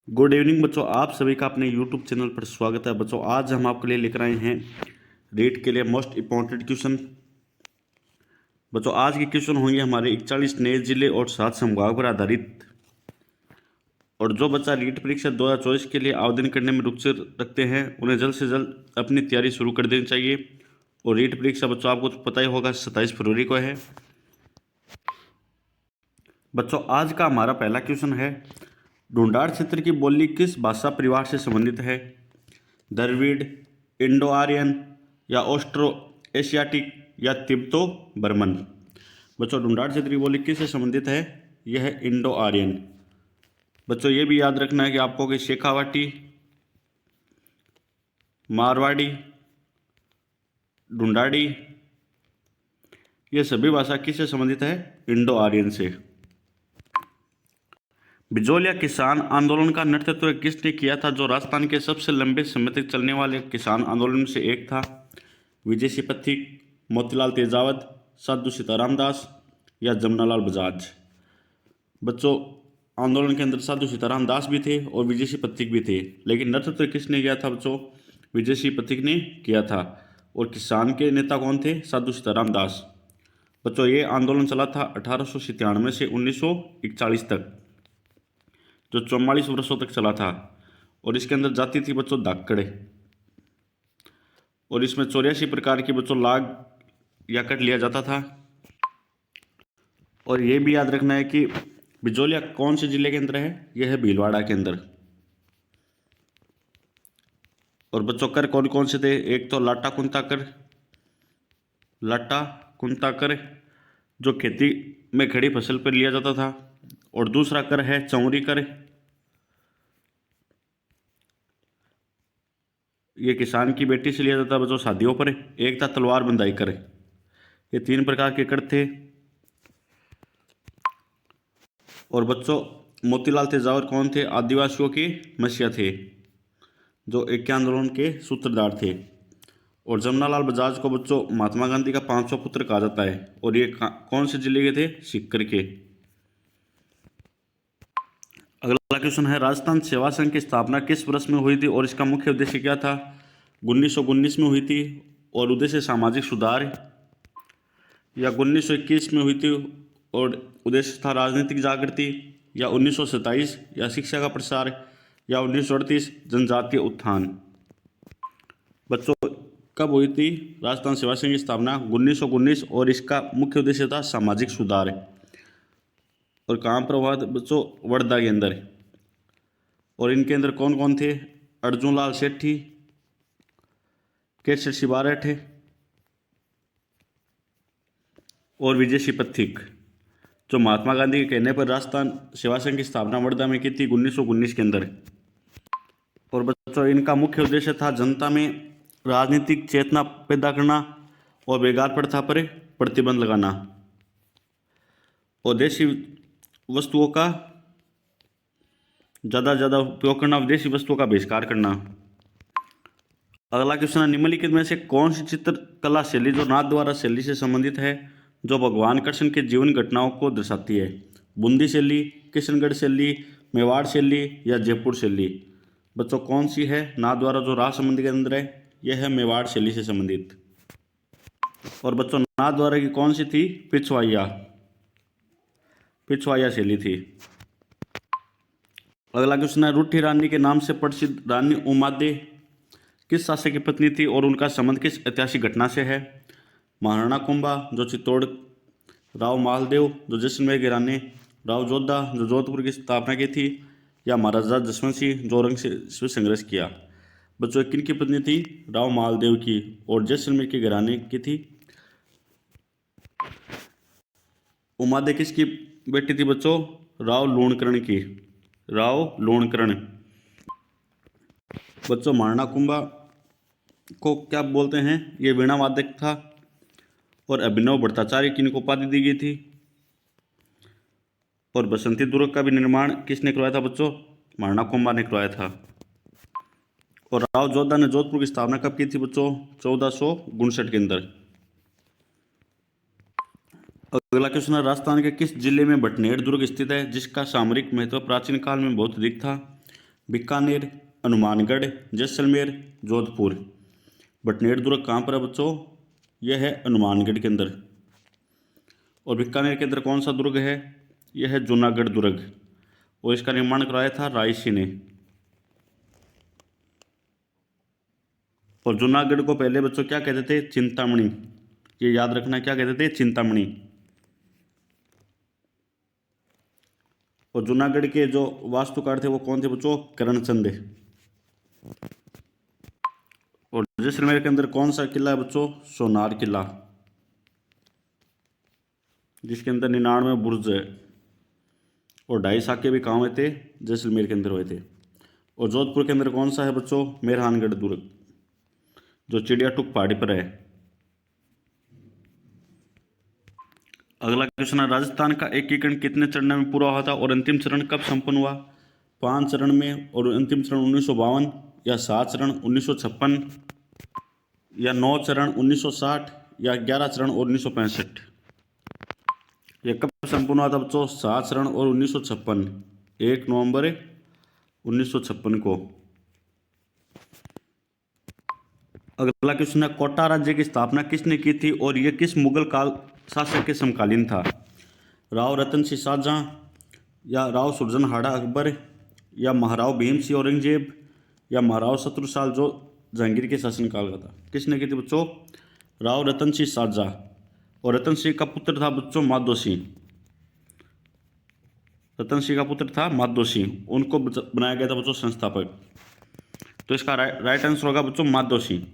Good evening बच्चों, आप सभी का अपने यूट्यूब चैनल पर स्वागत है। बच्चों आज हम आपके लिए लेकर आए हैं रीट के लिए मोस्ट इम्पॉर्टेंट क्वेश्चन। बच्चों आज के क्वेश्चन होंगे हमारे 41 नए जिले और 7 संभाग पर आधारित। और जो बच्चा रीट परीक्षा 2024 के लिए आवेदन करने में रुचि रखते हैं उन्हें जल्द से जल्द अपनी तैयारी शुरू कर देनी चाहिए। और रीट परीक्षा बच्चों आपको तो पता ही होगा 27 फरवरी को है। बच्चों आज का हमारा पहला क्वेश्चन है, ढूंढाड़ क्षेत्र की बोली किस भाषा परिवार से संबंधित है? द्रविड़, इंडो आर्यन या ऑस्ट्रो एशियाटिक या तिब्तो बर्मन। बच्चों ढूंढाड़ क्षेत्र की बोली किससे संबंधित है? यह है इंडो आर्यन। बच्चों ये भी याद रखना है कि आपको कि शेखावाटी, मारवाड़ी, ढूंढाड़ी ये सभी भाषा किससे संबंधित है? इंडो आर्यन से। बिजोलिया किसान आंदोलन का नेतृत्व किसने किया था, जो राजस्थान के सबसे लंबे समय तक चलने वाले किसान आंदोलन में से एक था? विजय सिंह पथिक, मोतीलाल तेजावत, साधु सीताराम दास या जमनालाल बजाज। बच्चों आंदोलन के अंदर साधु सीताराम दास भी थे और विजय सिंह पथिक भी थे, लेकिन नेतृत्व किसने किया था? बच्चों विजय सिंह पथिक ने किया था। और किसान के नेता कौन थे? साधु सीताराम दास। बच्चों ये आंदोलन चला था 1897 से 1941 तक, जो 44 वर्षों तक चला था। और इसके अंदर जाति थी बच्चों धाकड़। और इसमें 84 प्रकार की बच्चों लाग या कट लिया जाता था। और ये भी याद रखना है कि बिजोलिया कौन से जिले के अंदर है? यह है भीलवाड़ा के अंदर। और बच्चों कर कौन कौन से थे? एक तो लाटा कुंता कर जो खेती में खड़ी फसल पर लिया जाता था। और दूसरा कर है चौरी कर, ये किसान की बेटी से लिया जाता बच्चों शादियों पर। एक था तलवार बंदाई कर। ये 3 प्रकार के कर थे। और बच्चों मोतीलाल तेजावर कौन थे? आदिवासियों के मसीहा थे, जो एक आंदोलन के सूत्रधार थे। और जमनालाल बजाज को बच्चों महात्मा गांधी का 5वां पुत्र कहा जाता है। और ये कौन से जिले के थे? सीकर के। अगला क्वेश्चन है, राजस्थान सेवा संघ की स्थापना किस वर्ष में हुई थी और इसका मुख्य उद्देश्य क्या था? 1919 में हुई थी और उद्देश्य सामाजिक सुधार, या 1921 में हुई थी और उद्देश्य था राजनीतिक जागृति, या 1927 या शिक्षा का प्रसार, या 1938 जनजातीय उत्थान। बच्चों कब हुई थी राजस्थान सेवा संघ की स्थापना? 1919 और इसका मुख्य उद्देश्य था सामाजिक सुधार। और कहाँ पर हुआ था बच्चों? वर्धा के अंदर। और इनके अंदर कौन कौन थे? अर्जुन लाल सेठी, केसर शिबारठ और विजय सिंह पथिक, जो महात्मा गांधी के कहने पर राजस्थान सेवा संघ की स्थापना वर्धा में की थी 1919 के अंदर। और बच्चों इनका मुख्य उद्देश्य था जनता में राजनीतिक चेतना पैदा करना और बेकार प्रथा पर प्रतिबंध लगाना और देशी वस्तुओं का ज़्यादा से ज़्यादा उपयोग करना, विदेशी वस्तुओं का बहिष्कार करना। अगला क्वेश्चन है, निम्नलिखित में से कौन सी चित्रकला शैली जो नाथ द्वारा शैली से संबंधित है, जो भगवान कृष्ण के जीवन घटनाओं को दर्शाती है? बूंदी शैली, किशनगढ़ शैली, मेवाड़ शैली या जयपुर शैली। बच्चों कौन सी है नाथ द्वारा जो राज संबंधी के अंदर है? यह है मेवाड़ शैली से संबंधित। और बच्चों नाथ द्वारा की कौन सी थी? पिछवाइया शैली थी। अगला क्वेश्चन है, रूठी रानी के नाम से प्रसिद्ध रानी उमादे किस शासक की पत्नी थी और उनका संबंध किस ऐतिहासिक घटना से है? महाराणा कुंभा जो चित्तौड़, राव मालदेव जो जैसलमेर के रानी, राव जोधा जो जोधपुर की स्थापना की थी, या महाराजा जसवंत सिंह जो औरंगजेब से संघर्ष किया। बच्चों किन की पत्नी थी? राव मालदेव की और जैसलमेर के घराने की थी। उमादे किसकी बेटी थी बच्चों? राव लूणकरण। बच्चों महाराणा कुंभा को क्या बोलते हैं? ये वीणा वादक था। और अभिनव भट्टाचार्य की इनको उपाधि दी गई थी। और बसंती दुर्ग का भी निर्माण किसने करवाया था बच्चों? महाराणा कुंभा ने करवाया था। और राव जोधा ने जोधपुर की स्थापना कब की थी बच्चों? 1459 के अंदर। अगला क्वेश्चन है, राजस्थान के किस जिले में भटनेर दुर्ग स्थित है जिसका सामरिक महत्व प्राचीन काल में बहुत अधिक था? बीकानेर, हनुमानगढ़, जैसलमेर, जोधपुर। बटनेर दुर्ग कहाँ पर है बच्चों? यह है हनुमानगढ़ के अंदर। और बीकानेर के अंदर कौन सा दुर्ग है? यह है जूनागढ़ दुर्ग, और इसका निर्माण कराया था रायसी ने। और जूनागढ़ को पहले बच्चों क्या कहते थे? चिंतामणि। ये याद रखना, क्या कहते थे? चिंतामणि। और जूनागढ़ के जो वास्तुकार थे वो कौन थे बच्चों? करणचंद। और जैसलमेर के अंदर कौन सा किला है बच्चों? सोनार किला, जिसके अंदर 99 बुर्ज है। और 2.5 साके भी कहाँ हुए थे? जैसलमेर के अंदर हुए थे। और जोधपुर के अंदर कौन सा है बच्चों? मेहरानगढ़ दुर्ग, जो चिड़िया टुक पहाड़ी पर है। अगला क्वेश्चन है, राजस्थान का एकीकरण कितने चरणों में पूरा हुआ था और अंतिम चरण कब संपन्न हुआ? 5 चरण में, और अंतिम चरण 1952, या 7 चरण 1956, या 9 चरण 1960, या 11 चरण और 1965। यह कब संपूर्ण हुआ था बच्चों? 7 चरण और 1956, 1 नवंबर 1956 को। अगला क्वेश्चन है, कोटा राज्य की स्थापना किसने की थी और यह किस मुगल काल शासक के समकालीन था? राव रतन सिंह शाहजहां, या राव सुरजनहाड़ा अकबर, या महाराव भीम सिंह औरंगजेब, या महाराव शत्रुसाल जो जहांगीर के शासनकाल का था। किसने की थी बच्चों? राव रतन सिंह शाहजहां। और रतन सिंह का पुत्र था बच्चों माधो सिंह। रतन सिंह का पुत्र था माधो सिंह, उनको बनाया गया था बच्चों संस्थापक। तो इसका राइट आंसर होगा बच्चों माधो सिंह।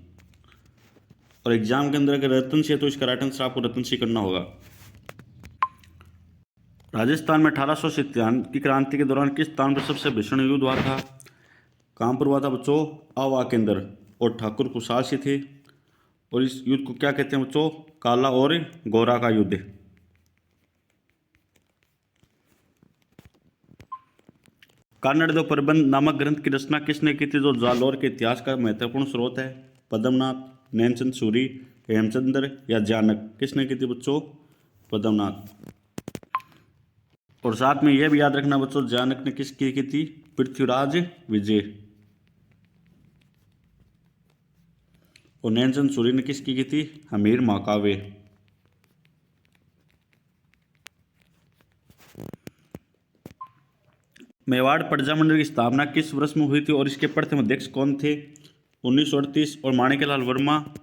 और एग्जाम के अंदर अगर रतन सिंह है तो इसका राइट आंसर आपको रतन सिंह करना होगा। राजस्थान में 1897 की क्रांति के दौरान किस स्थान पर सबसे भीषण युद्ध हुआ था? कहाँ पर हुआ था बच्चों? आवा के अंदर। और ठाकुर कुशाल सिंह थे। और इस युद्ध को क्या कहते हैं बच्चों? काला और गोरा का युद्ध। कानड़देव प्रबंध नामक ग्रंथ की रचना किसने की थी, जो जालौर के इतिहास का महत्वपूर्ण स्रोत है? पद्मनाथ, नैनचंद सूरी, हेमचंद्र, या जानक। किसने की थी बच्चों? पद्मनाथ। और साथ में यह भी याद रखना बच्चों, जानक ने किसकी की थी? पृथ्वीराज विजय। और नैनचंद सूरी ने किसकी की थी? हमीर महाकाव्य। मेवाड़ प्रजामंडल की स्थापना किस वर्ष में हुई थी और इसके प्रथम अध्यक्ष कौन थे? 1938 और माणिक्यलाल वर्मा,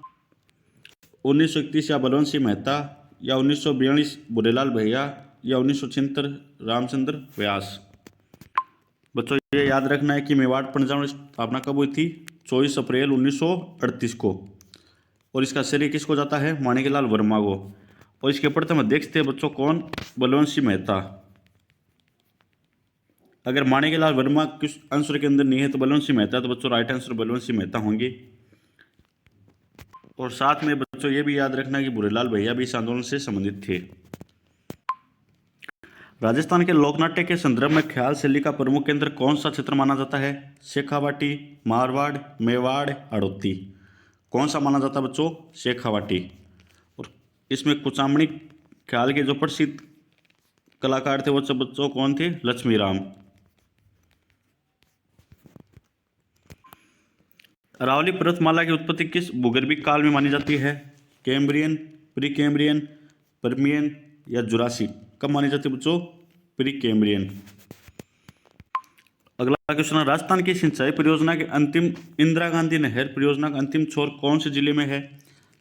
1931 या बलवंत सिंह मेहता, या 1942 बुरेलाल भैया, या 1976 रामचंद्र व्यास। बच्चों ये याद रखना है कि मेवाड़ प्रजामंडल की स्थापना कब हुई थी? 24 अप्रैल 1938 को। और इसका श्रेय किसको जाता है? माणिक्यलाल वर्मा को। और इसके प्रथम अध्यक्ष थे बच्चों कौन? बलवंत सिंह मेहता। अगर माणिक्यलाल वर्मा किस आंसर के अंदर नहीं है तो बलवंत सिंह मेहता, तो बच्चों राइट आंसर बलवंत सिंह मेहता होंगे। और साथ में बच्चों ये भी याद रखना कि बुरेलाल भैया भी इस आंदोलन से संबंधित थे। राजस्थान के लोकनाट्य के संदर्भ में ख्याल शैली का प्रमुख केंद्र कौन सा क्षेत्र माना जाता है? शेखावाटी, मारवाड़, मेवाड़, हड़ौती। कौन सा माना जाता है बच्चों? शेखावाटी। और इसमें कुचामणी ख्याल के जो प्रसिद्ध कलाकार थे वो सब बच्चों कौन थे? लक्ष्मीराम। अरावली पर्वतमाला की उत्पत्ति किस भूगर्भीय काल में मानी जाती है? कैम्ब्रियन, प्री कैम्ब्रियन, पर्मियन, या जुरासिक। कब मानी जाती है बच्चों? Pre Cambrian. अगला क्वेश्चन है, राजस्थान की सिंचाई परियोजना के अंतिम इंदिरा गांधी नहर परियोजना का अंतिम छोर कौन से जिले में है?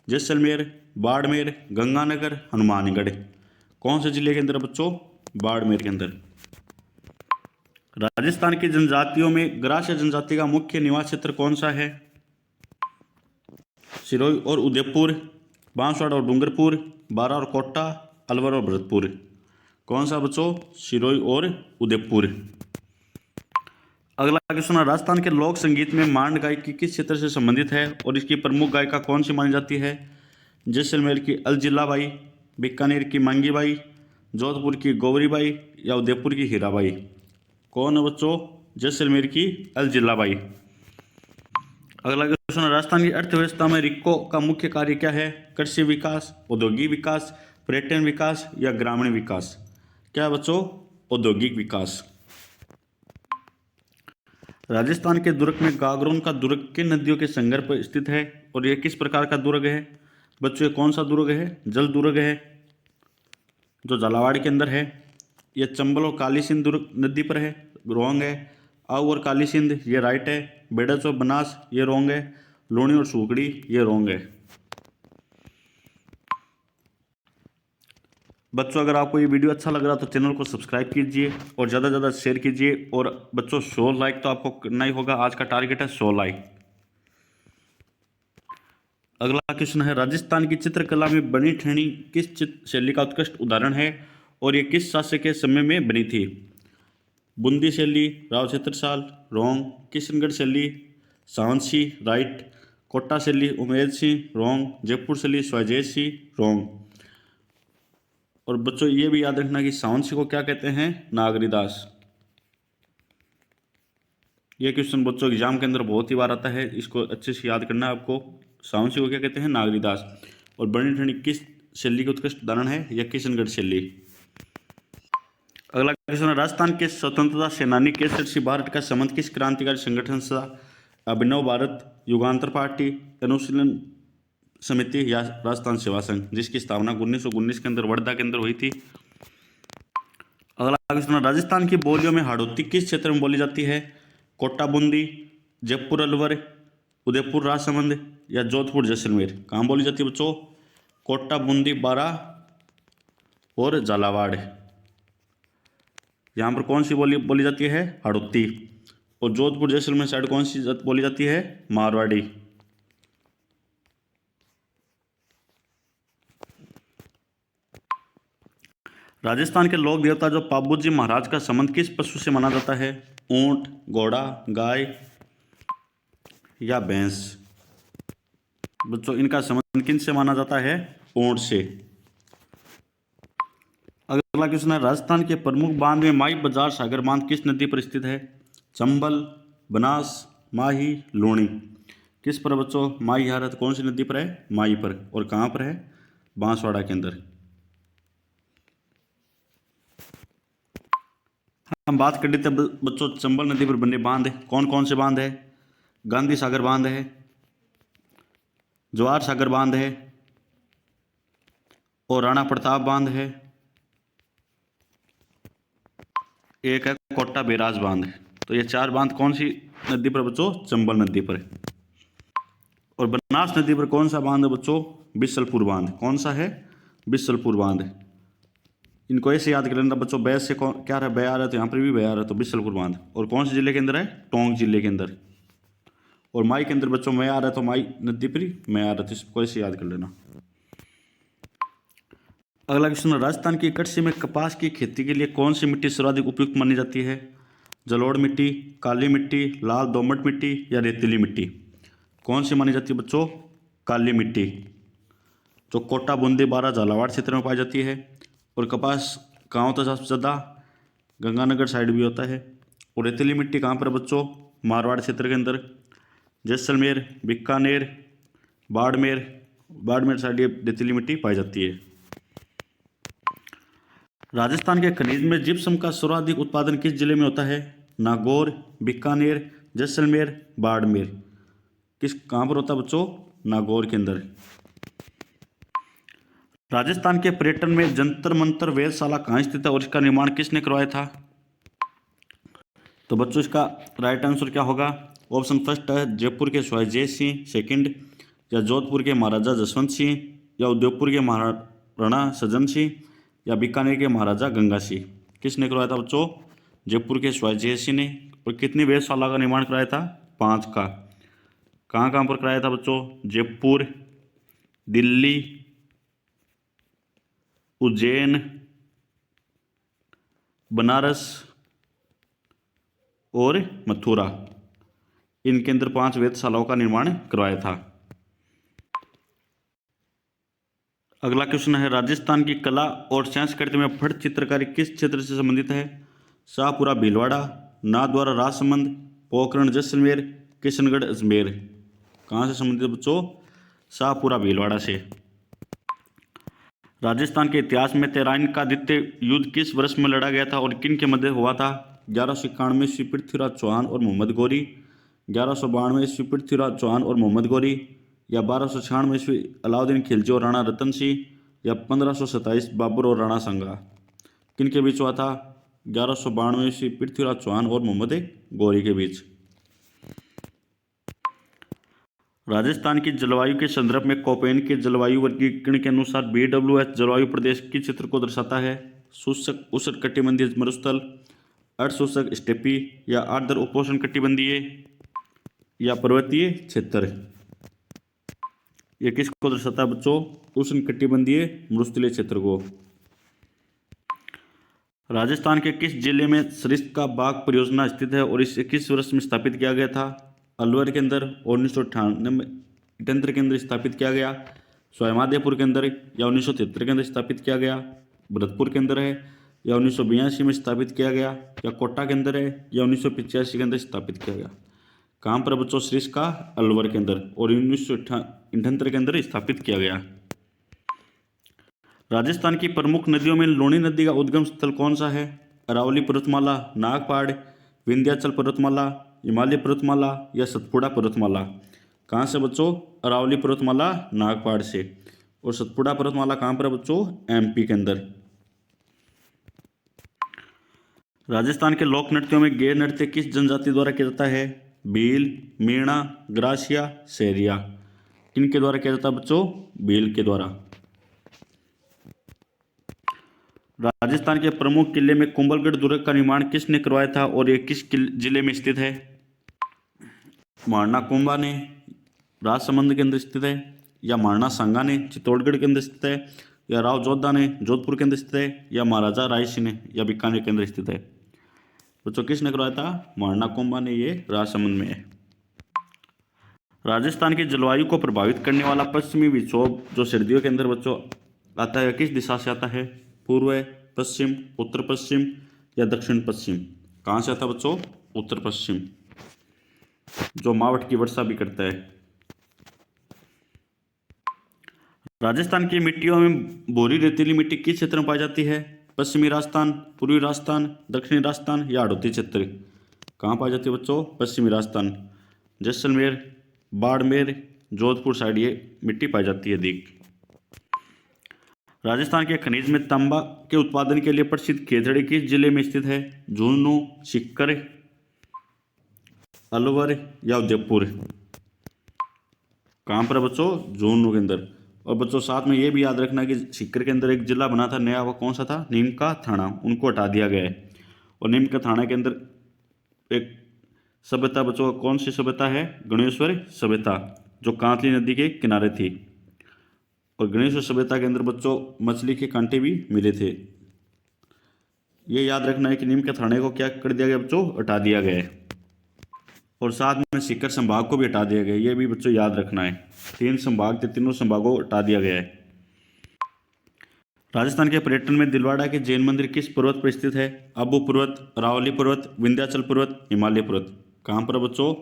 जैसलमेर, बाड़मेर, गंगानगर, हनुमानगढ़। कौन से जिले के अंदर बच्चों? बाड़मेर के अंदर। राजस्थान की जनजातियों में ग्रास्य जनजाति का मुख्य निवास क्षेत्र कौन सा है? सिरोही और उदयपुर, बांसवाड़ा और डूंगरपुर, बारा और कोटा, अलवर और भरतपुर। कौन सा बच्चों? सिरोही और उदयपुर। अगला क्वेश्चन है, राजस्थान के लोक संगीत में मांड गायकी किस क्षेत्र से संबंधित है और इसकी प्रमुख गायिका कौन सी मानी जाती है? जैसलमेर की अलजिल्लाबाई, बीकानेर की मंगीबाई, जोधपुर की गौरीबाई, या उदयपुर की हीराबाई। कौन है बच्चों? जैसलमेर की अलजिल्लाबाई। अगला क्वेश्चन है, राजस्थान की अर्थव्यवस्था में रिक्को का मुख्य कार्य क्या है? कृषि विकास, औद्योगिक विकास, पर्यटन विकास, या ग्रामीण विकास। क्या बच्चों? औद्योगिक विकास। राजस्थान के दुर्ग में गागरोन का दुर्ग किन नदियों के संगम पर स्थित है और यह किस प्रकार का दुर्ग है? बच्चों, ये कौन सा दुर्ग है? जल दुर्ग है, जो झालावाड़ के अंदर है। यह चंबल और काली सिंध दुर्ग नदी पर है, रोंग है। आऊ और काली सिंध ये राइट है। बेड़च और बनास ये रोंग है। लूणी और सूखड़ी ये रोंग है। बच्चों, अगर आपको ये वीडियो अच्छा लग रहा तो चैनल को सब्सक्राइब कीजिए और ज़्यादा से ज़्यादा शेयर कीजिए। और बच्चों, 100 लाइक तो आपको करना ही होगा। आज का टारगेट है 100 लाइक। अगला क्वेश्चन है, राजस्थान की चित्रकला में बनी ठहनी किस चित्र शैली का उत्कृष्ट उदाहरण है और ये किस शासक के समय में बनी थी? बूंदी शैली, राव छत्रसाल, रोंग। किशनगढ़ शैली, सावंतसी, राइट। कोटा शैली, उमेद सिंह, रोंग। जयपुर शैली, स्वजय सिंह, रोंग। और बच्चों, ये भी याद रखना कि सावंतसी को क्या कहते हैं? नागरीदास। ये क्वेश्चन बच्चों एग्जाम के अंदर बहुत ही बार आता है, इसको अच्छे से याद करना है आपको। सावंतसी को क्या कहते हैं? नागरीदास। और बनी ठहनी किस शैली के उत्कृष्ट उदाहरण है? यह किशनगढ़ शैली। अगला क्वेश्चन है, राजस्थान के स्वतंत्रता सेनानी केसर सिंह भारत का संबंध किस क्रांतिकारी संगठन से? अभिनव भारत, युगांतर पार्टी, अनुशीलन समिति या राजस्थान सेवा संघ, जिसकी स्थापना 1919 के अंदर वर्धा के अंदर हुई थी। अगला क्वेश्चन है, राजस्थान की बोलियों में हाड़ौती किस क्षेत्र में बोली जाती है? कोटा बूंदी, जयपुर अलवर, उदयपुर राजसमंद या जोधपुर जैसलमेर। कहाँ बोली जाती है बच्चों? कोटा, बूंदी, बारा और झालावाड़। यहाँ पर कौन सी बोली जाती है? हाड़ौती। और जोधपुर जैसलमेर साइड कौन सी बोली जाती है? मारवाड़ी। राजस्थान के लोक देवता जो पाबूजी महाराज का संबंध किस पशु से माना जाता है? ऊंट, घोड़ा, गाय या भैंस। बच्चों, इनका संबंध किन से माना जाता है? ऊंट से। अगला क्वेश्चन है, राजस्थान के प्रमुख बांध में माई बाजार सागर बांध किस नदी पर स्थित है? चंबल, बनास, माही, लूणी। किस पर बच्चों? माही आ रहा है तो कौन सी नदी पर है? माही पर। और कहाँ पर है? बांसवाड़ा के अंदर। हम बात कर लेते हैं बच्चों चंबल नदी पर बने बांध। कौन कौन से बांध है? गांधी सागर बांध है, जवाहर सागर बांध है और राणा प्रताप बांध है। एक है कोटा बैराज बांध। तो ये 4 बांध कौन सी नदी पर बच्चों? चंबल नदी पर। और बनास नदी पर कौन सा बांध है बच्चों? बिसलपुर बांध। कौन सा है? बिसलपुर बांध। इनको ऐसे याद कर लेना बच्चों, बैस से क्या रहा है? बया आ रहा है तो यहाँ पर भी बया आ रहा है, तो बिसलपुर बांध। और कौन से जिले के अंदर है? टोंक जिले के अंदर। और माई के अंदर बच्चों मैं आ रहा है तो माई नदी पर ही मैं आ रहा था, इसको ऐसे याद कर लेना। अगला क्वेश्चन है, राजस्थान की कृषि में कपास की खेती के लिए कौन सी मिट्टी सर्वाधिक उपयुक्त मानी जाती है? जलोढ़ मिट्टी, काली मिट्टी, लाल दोमट मिट्टी या रेतीली मिट्टी। कौन सी मानी जाती है बच्चों? काली मिट्टी, जो कोटा, बूंदी, बारा, झालावाड़ क्षेत्र में पाई जाती है। और कपास कहाँ होता है सबसे ज़्यादा? गंगानगर साइड भी होता है। और रेतीली मिट्टी कहाँ पर बच्चों? मारवाड़ क्षेत्र के अंदर, जैसलमेर, बीकानेर, बाड़मेर साइड ये रेतीली मिट्टी पाई जाती है। राजस्थान के खनिज में जिप्सम का सर्वाधिक उत्पादन किस जिले में होता है? नागौर, बीकानेर, जैसलमेर, बाड़मेर। कहाँ पर होता है बच्चों? नागौर के अंदर। राजस्थान के पर्यटन में जंतर मंतर वेधशाला कहाँ स्थित है और इसका निर्माण किसने करवाया था? तो बच्चों, इसका राइट आंसर क्या होगा? ऑप्शन फर्स्ट है जयपुर के स्वजय सिंह, सेकंड, या जोधपुर के महाराजा जसवंत सिंह, या उदयपुर के महाराणा सज्जन सिंह, या बीकानेर के महाराजा गंगा सिंह। किसने करवाया था बच्चों? जयपुर के स्वजय सिंह ने। और कितनी वेधशाला का निर्माण कराया था? 5 का। कहाँ कहाँ पर कराया था बच्चों? जयपुर, दिल्ली, उज्जैन, बनारस और मथुरा। इनके अंदर 5 वेधशालाओं का निर्माण करवाया था। अगला क्वेश्चन है, राजस्थान की कला और संस्कृति में फट चित्रकारी किस क्षेत्र से संबंधित है? शाहपुरा भीलवाड़ा, नाथद्वारा राजसमंद, पोखरण जैसलमेर, किशनगढ़ अजमेर। कहाँ से संबंधित बच्चों? शाहपुरा भीलवाड़ा से। राजस्थान के इतिहास में तराइन का द्वितीय युद्ध किस वर्ष में लड़ा गया था और किन के मध्य हुआ था? 1191 ईस्वी पृथ्वीराज चौहान और मोहम्मद गौरी, 1192 ईस्वी पृथ्वीराज चौहान और मोहम्मद गौरी, या 1296 ईस्वी अलाउद्दीन खिलजी और राणा रतन सिंह, या 1527 बाबर और राणा सांगा। किनके बीच हुआ था? 1192 ईस्वी पृथ्वीराज चौहान और मोहम्मद गौरी के बीच। राजस्थान की जलवायु के संदर्भ में कोपेन के जलवायु वर्गीकरण के अनुसार BWS जलवायु प्रदेश किस क्षेत्र को दर्शाता है? शुष्क उष्णकटिबंधीय मरुस्थल, अर्धशुष्क स्टेपी, या आर्द्र उपोष्ण कटिबंधीय, या पर्वतीय क्षेत्र। ये किसको दर्शाता है बच्चों? उष्णकटिबंधीय मरुस्थलीय क्षेत्र को। राजस्थान के किस जिले में सरिस्का बाग परियोजना स्थित है और इसे किस वर्ष में स्थापित किया गया था? अलवर के अंदर 1998 में 78 के अंदर स्थापित किया गया, सवाईमाधोपुर के अंदर या 1973 के अंदर स्थापित किया गया, भरतपुर के अंदर है या 1982 में स्थापित किया गया, या कोटा के अंदर है या 1985 के अंदर स्थापित किया गया। कहाँ पर बच्चों? सरिस्का अलवर के अंदर, और 1978 के अंदर स्थापित किया गया। राजस्थान की प्रमुख नदियों में लूणी नदी का उद्गम स्थल कौन सा है? अरावली पर्वतमाला, नागपाड़, विंध्याचल पर्वतमाला, हिमालय पर्वतमाला, या सतपुड़ा पर्वतमाला। कहाँ से बच्चों? अरावली पर्वतमाला नागपाड़ से, और सतपुड़ा पर्वतमाला कहाँ पर बच्चों? MP के अंदर। राजस्थान के लोक नृत्यों में गैर नृत्य किस जनजाति द्वारा किया जाता है? भील, मीणा, ग्रासिया, सेरिया। किनके द्वारा किया जाता है बच्चों? भील के द्वारा। राजस्थान के प्रमुख किले में कुंभलगढ़ दुर्ग का निर्माण किसने करवाया था और ये किस जिले में स्थित है? महाराणा कुंभा ने राजसमंद के अंदर स्थित है, या महाराणा सांगा ने चित्तौड़गढ़ के अंदर स्थित है, या राव जोधा ने जोधपुर के अंदर स्थित है, या महाराजा राय सिंह ने या बीकानेर के अंदर स्थित है। बच्चों किसने करवाया था? महाराणा कुंभा ने, ये राजसमंद में है। राजस्थान की जलवायु को प्रभावित करने वाला पश्चिमी विक्षोभ जो सर्दियों के अंदर बच्चों आता है, किस दिशा से आता है? पूर्व, पश्चिम, उत्तर पश्चिम, या दक्षिण पश्चिम। कहाँ से आता है बच्चों? उत्तर पश्चिम, जो मावठ की वर्षा भी करता है। राजस्थान की मिट्टियों में भूरी रेतीली मिट्टी किस क्षेत्र में पाई जाती है? पश्चिमी राजस्थान, पूर्वी राजस्थान, दक्षिणी राजस्थान, या हाड़ौती क्षेत्र। कहाँ पाई जाती है बच्चों? पश्चिमी राजस्थान, जैसलमेर, बाड़मेर, जोधपुर साइड ये मिट्टी पाई जाती है अधिक। राजस्थान के खनिज में तांबा के उत्पादन के लिए प्रसिद्ध खेतड़ी किस जिले में स्थित है? झुंझुनू, सीकर, अलवर, या उदयपुर। कहाँ पर बच्चों? झुंझुनू के अंदर। और बच्चों साथ में ये भी याद रखना कि सीकर के अंदर एक जिला बना था नया, वो कौन सा था? नीम का थाना, उनको हटा दिया गया है। और नीम का थाना के अंदर एक सभ्यता बच्चों कौन सी सभ्यता है? गणेश्वर सभ्यता, जो कांतली नदी के किनारे थी। और गणेश्वर सभ्यता के अंदर बच्चों मछली के कांटे भी मिले थे। ये याद रखना है कि नीम के थाने को क्या कर दिया गया बच्चों? हटा दिया गया है। और साथ में सीकर संभाग को भी हटा दिया गया है, ये भी बच्चों याद रखना है। 3 संभाग थे, तीनों संभागों को हटा दिया गया है। राजस्थान के पर्यटन में दिलवाड़ा के जैन मंदिर किस पर्वत पर स्थित है? अबू पर्वत, अरावली पर्वत, विंध्याचल पर्वत, हिमालय पर्वत। कहाँ पर बच्चों?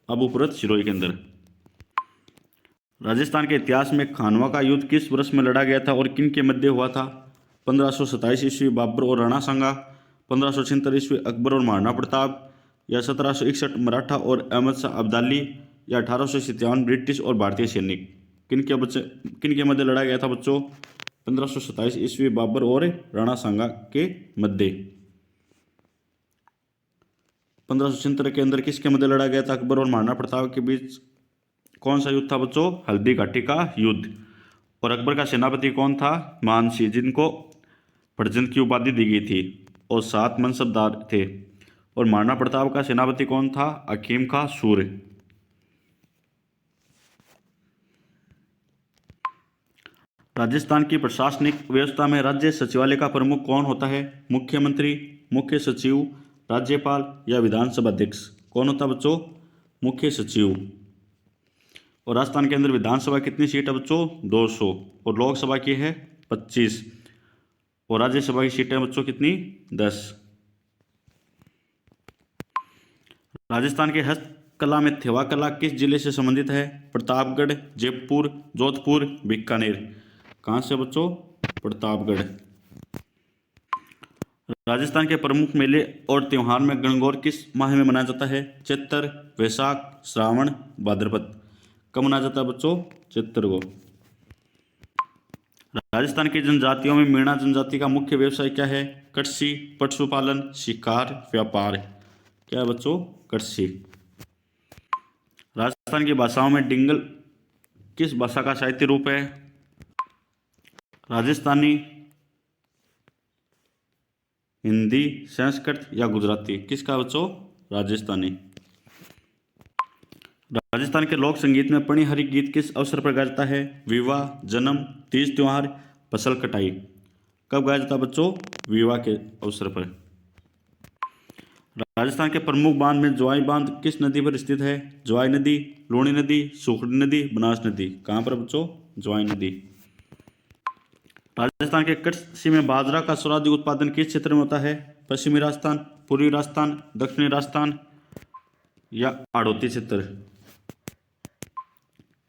अबू पर्वत सिरोही के अंदर। राजस्थान के इतिहास में खानवा का युद्ध किस वर्ष में लड़ा गया था और किन के मध्य हुआ था? 1527 ईस्वी बाबर और राणा सांगा, 1576 ईस्वी अकबर और महाराणा प्रताप, या 1761 मराठा और अहमद शाह अब्दाली, या 1857 ब्रिटिश और भारतीय सैनिक। किनके मध्य लड़ा गया था बच्चों? 1527 ईस्वी बाबर और राणा सांगा के मध्य। 1576 के अंदर किसके मध्य लड़ा गया था? अकबर और महाराणा प्रताप के बीच। कौन सा युद्ध था बच्चों? हल्दी घाटी का युद्ध। और अकबर का सेनापति कौन था? मानसिंह, जिनको भटजन की उपाधि दी गई थी, और 7 मनसबदार थे। और महाराणा प्रताप का सेनापति कौन था? अकीम का सूर। राजस्थान की प्रशासनिक व्यवस्था में राज्य सचिवालय का प्रमुख कौन होता है? मुख्यमंत्री, मुख्य सचिव, राज्यपाल, या विधानसभा अध्यक्ष। कौन होता है बच्चों? मुख्य सचिव। और राजस्थान के अंदर विधानसभा कितनी सीट है बच्चों? 200। और लोकसभा की है 25। और राज्यसभा की सीटें बच्चों कितनी? 10। राजस्थान के हस्तकला में थेवा कला किस जिले से संबंधित है? प्रतापगढ़, जयपुर, जोधपुर, बीकानेर। कहाँ से बच्चों? प्रतापगढ़। राजस्थान के प्रमुख मेले और त्योहार में गणगौर किस माह में मनाया जाता है? चैत्र, वैशाख, श्रावण, भाद्रपद। कब मनाया जाता है बच्चों? चैत्र को। राजस्थान की जनजातियों में मीणा जनजाति का मुख्य व्यवसाय क्या है? कृषि, पशुपालन, शिकार, व्यापार। क्या है बच्चों? कृषि। राजस्थान की भाषाओं में डिंगल किस भाषा का साहित्य रूप है? राजस्थानी, हिंदी, संस्कृत या गुजराती। किसका बच्चों? राजस्थानी। राजस्थान के लोक संगीत में पणिहरी गीत किस अवसर पर गाया जाता है? विवाह, जन्म, तीज त्योहार, फसल कटाई। कब गाया जाता है बच्चों? विवाह के अवसर पर। राजस्थान के प्रमुख बांध में ज्वाई बांध किस नदी पर स्थित है? ज्वाई नदी, लूणी नदी, सुखड़ी नदी, बनास नदी। कहाँ पर बच्चों? ज्वाई नदी। राजस्थान के कृषि में बाजरा का सर्वाधिक उत्पादन किस क्षेत्र में होता है? पश्चिमी राजस्थान, पूर्वी राजस्थान, दक्षिणी राजस्थान या हाड़ौती क्षेत्र।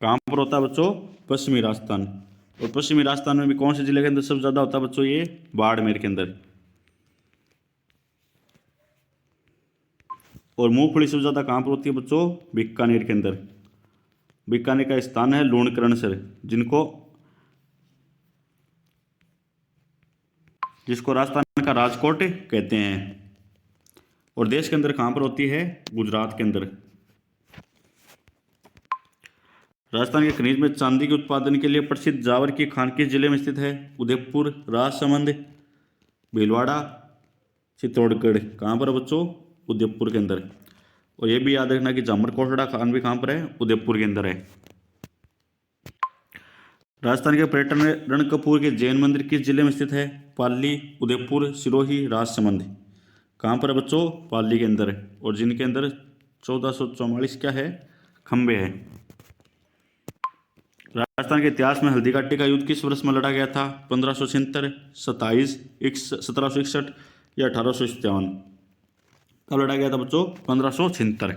कहाँ पर होता है बच्चों? पश्चिमी राजस्थान। और पश्चिमी राजस्थान में भी कौन से जिले के अंदर सबसे ज्यादा होता है बच्चों? ये बाड़मेर के अंदर। और मूंगफली सबसे ज्यादा कहाँ पर होती है बच्चों? बीकानेर के अंदर। बीकानेर का स्थान है लूणकरणसर, जिसको राजस्थान का राजकोट कहते हैं। और देश के अंदर कहाँ पर होती है? गुजरात के अंदर। राजस्थान के खनिज में चांदी के उत्पादन के लिए प्रसिद्ध जावर की खान किस जिले में स्थित है? उदयपुर, राजसमंद, भीलवाड़ा, चित्तौड़गढ़। कहाँ पर बच्चों? उदयपुर के अंदर। और ये भी याद रखना कि जामर कोटड़ा खान भी कहाँ पर है? उदयपुर के अंदर है। राजस्थान के पर्यटन में रणकपुर के जैन मंदिर किस जिले में स्थित है? पाली, उदयपुर, सिरोही, राजसमंद। कहाँ पर है बच्चों? पाली के अंदर। और जिनके अंदर 1444 क्या है? खंबे हैं। राजस्थान के इतिहास में हल्दी घाटी का युद्ध किस वर्ष में लड़ा गया था? 1576, 27, 1761 या 1857। कब लड़ा गया था बच्चों? 1576।